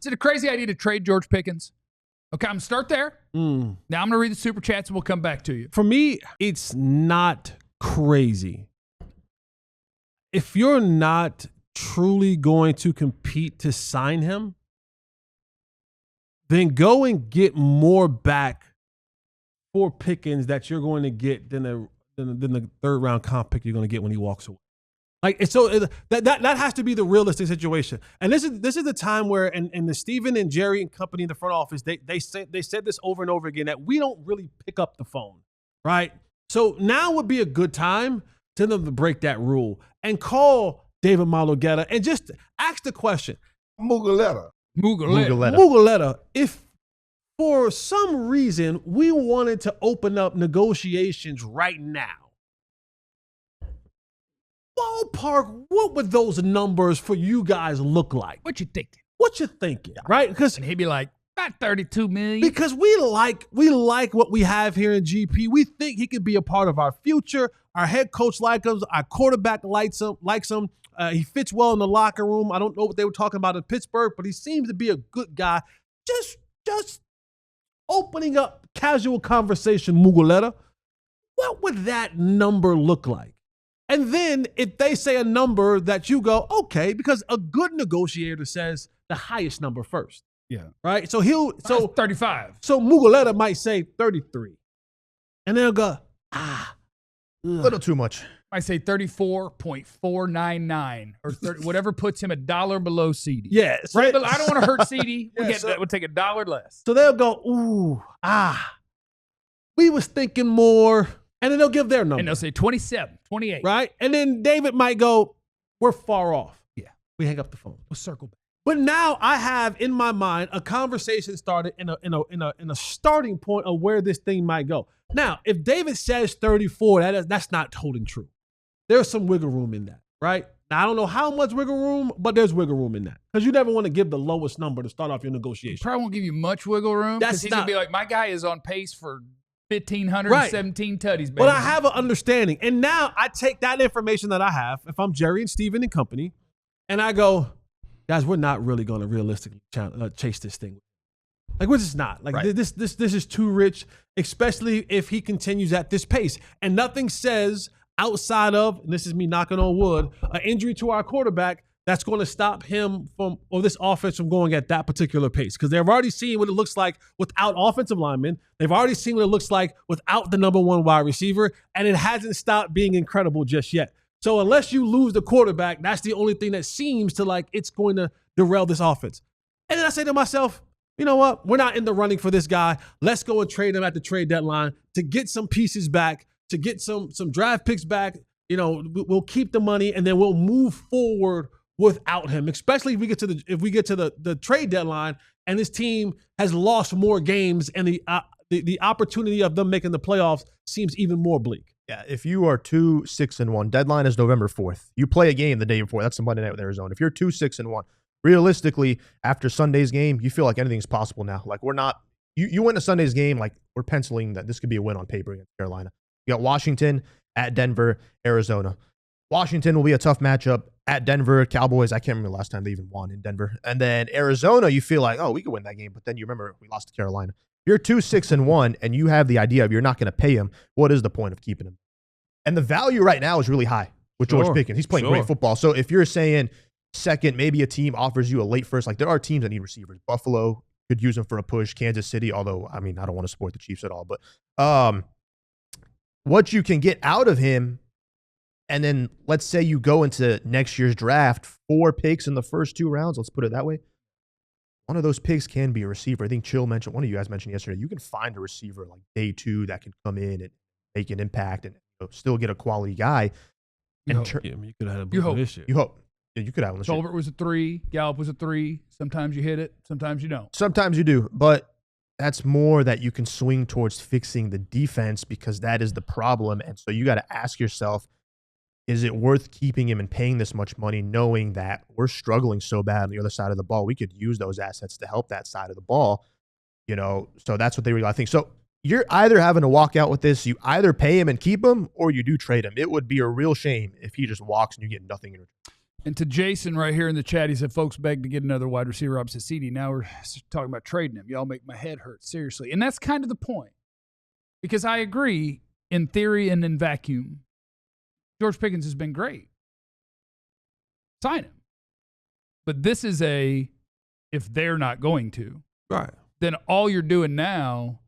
Is it a crazy idea to trade George Pickens? Okay, I'm going to start there. Now I'm going to read the Super Chats and we'll come back to you. For me, it's not crazy. If you're not truly going to compete to sign him, then go and get more back for Pickens that you're going to get than the third round comp pick you're going to get when he walks away. That has to be the realistic situation. And this is the time where and the Steven and Jerry and company in the front office, they said this over and over again that we don't really pick up the phone, right? So now would be a good time to them to break that rule and call David Malugetta and just ask the question. Mugoletta, if for some reason we wanted to open up negotiations right now, ballpark, what would those numbers for you guys look like? What you thinking? What you thinking, right? Because and he'd be like, about $32 million. Because we like what we have here in GP. We think he could be a part of our future. Our head coach likes him. Our quarterback likes him. He fits well in the locker room. I don't know what they were talking about in Pittsburgh, but he seems to be a good guy. Just opening up casual conversation, Mugoletta. What would that number look like? And then if they say a number that you go, okay, because a good negotiator says the highest number first. Yeah. Right? So 35. So Mugoletta might say 33. And they'll go, a little too much. I say 34.499 or 30, whatever puts him $1 below CD. Yes. Right? I don't want to hurt CD. We'll take $1 less. So they'll go, we was thinking more. And then they'll give their number. And they'll say 27, 28. Right? And then David might go, we're far off. Yeah. We hang up the phone. We'll circle back. But now I have in my mind a conversation started in a starting point of where this thing might go. Now, if David says 34, that's not holding true. There's some wiggle room in that, right? Now, I don't know how much wiggle room, but there's wiggle room in that. Because you never want to give the lowest number to start off your negotiation. Probably won't give you much wiggle room. Because he's going to be like, my guy is on pace for 1,517 tutties, baby. But I have an understanding. And now I take that information that I have, if I'm Jerry and Steven and company, and I go, guys, we're not really going to realistically chase this thing. Like, we're just not. Like, right. This is too rich, especially if he continues at this pace. And nothing says outside of, and this is me knocking on wood, an injury to our quarterback that's going to stop him or this offense from going at that particular pace. Because they've already seen what it looks like without offensive linemen. They've already seen what it looks like without the number one wide receiver. And it hasn't stopped being incredible just yet. So unless you lose the quarterback, that's the only thing that seems to like it's going to derail this offense. And then I say to myself, you know what? We're not in the running for this guy. Let's go and trade him at the trade deadline to get some pieces back, to get some draft picks back. You know, we'll keep the money and then we'll move forward without him, especially if we get to the trade deadline and this team has lost more games and the opportunity of them making the playoffs seems even more bleak. Yeah, if you are 2-6-1, deadline is November 4th. You play a game the day before. That's the Monday night with Arizona. If you're 2-6-1, realistically, after Sunday's game, you feel like anything's possible now. Like we're not. You win a Sunday's game, like we're penciling that this could be a win on paper against Carolina. You got Washington at Denver, Arizona. Washington will be a tough matchup at Denver. Cowboys, I can't remember the last time they even won in Denver. And then Arizona, you feel like, oh, we could win that game. But then you remember we lost to Carolina. If you're 2-6-1 and you have the idea of you're not going to pay him, what is the point of keeping him? And the value right now is really high with George Pickens. He's playing great football. So if you're saying second, maybe a team offers you a late first, like there are teams that need receivers. Buffalo could use him for a push. Kansas City, although, I mean, I don't want to support the Chiefs at all. But what you can get out of him, and then let's say you go into next year's draft, 4 picks in the first 2 rounds, let's put it that way. One of those picks can be a receiver. I think Chill mentioned, one of you guys mentioned yesterday, you can find a receiver like day 2 that can come in and make an impact and still get a quality guy. You could have had a blue issue. You hope. Yeah, you could have one. Tolbert was a 3. Gallup was a 3. Sometimes you hit it. Sometimes you don't. Sometimes you do. But that's more that you can swing towards fixing the defense because that is the problem. And so you got to ask yourself, is it worth keeping him and paying this much money knowing that we're struggling so bad on the other side of the ball? We could use those assets to help that side of the ball. You know, so that's what they really, I think. So you're either having to walk out with this, you either pay him and keep him, or you do trade him. It would be a real shame if he just walks and you get nothing in return. And to Jason right here in the chat, he said, folks beg to get another wide receiver opposite CD. Now we're talking about trading him. Y'all make my head hurt, seriously. And that's kind of the point. Because I agree, in theory and in vacuum, George Pickens has been great. Sign him. But this is if they're not going to, right, then all you're doing now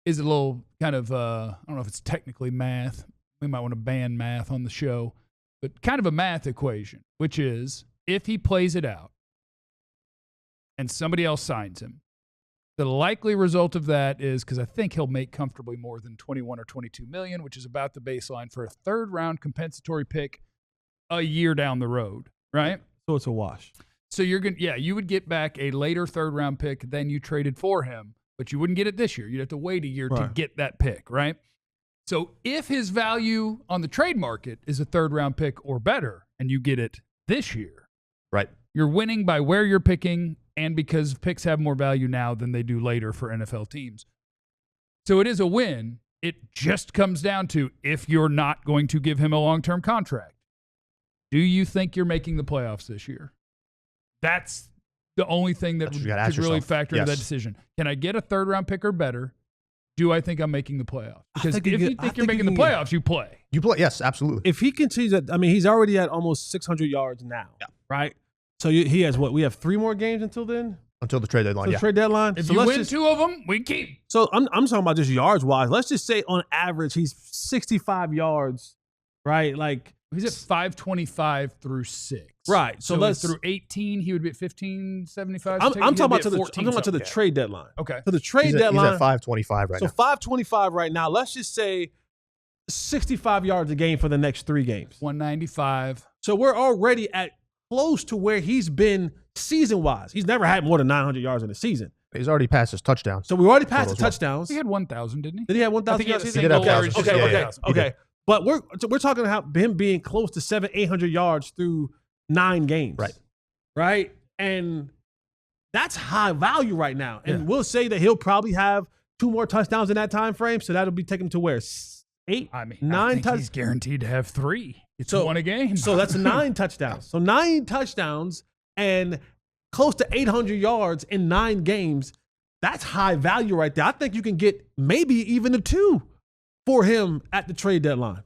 is a little kind of, I don't know if it's technically math. We might want to ban math on the show. But kind of a math equation, which is if he plays it out and somebody else signs him, the likely result of that is, because I think he'll make comfortably more than 21 or 22 million, which is about the baseline for a third-round compensatory pick a year down the road, right? So it's a wash. So you would get back a later third-round pick than you traded for him, but you wouldn't get it this year. You'd have to wait a year to get that pick, right? So if his value on the trade market is a third-round pick or better, and you get it this year, right, you're winning by where you're picking and because picks have more value now than they do later for NFL teams. So it is a win. It just comes down to if you're not going to give him a long-term contract. Do you think you're making the playoffs this year? That's the only thing that could really factor into that decision. Can I get a third-round pick or better? Do I think I'm making the playoffs? Because if you think you're making the playoffs, you play. You play, yes, absolutely. If he continues, he's already at almost 600 yards now, right? So he has what? We have 3 more games until then? Until the trade deadline, Trade deadline. If you win 2 of them, we keep. So I'm talking about just yards-wise. Let's just say on average he's 65 yards, right? Like he's at 525 through 6. Right. So let's through 18, he would be at 1575. I'm talking about to the trade deadline. Okay. So the trade deadline. He's at 525 right now. So 525 right now. Let's just say 65 yards a game for the next 3 games. 195. So we're already at close to where he's been season-wise. He's never had more than 900 yards in a season. He's already passed his touchdowns. So we already passed the touchdowns. He had 1,000, didn't he? Did he have 1,000? He did have 1,000. Okay. But we're talking about him being close to 700-800 yards through 9 games. Right? And that's high value right now. And we'll say that he'll probably have 2 more touchdowns in that time frame. So that'll be taking him to where? 8? 9 touchdowns. He's guaranteed to have 3. It's 1 a game. So that's 9 touchdowns. So 9 touchdowns and close to 800 yards in 9 games. That's high value right there. I think you can get maybe even a 2 for him at the trade deadline.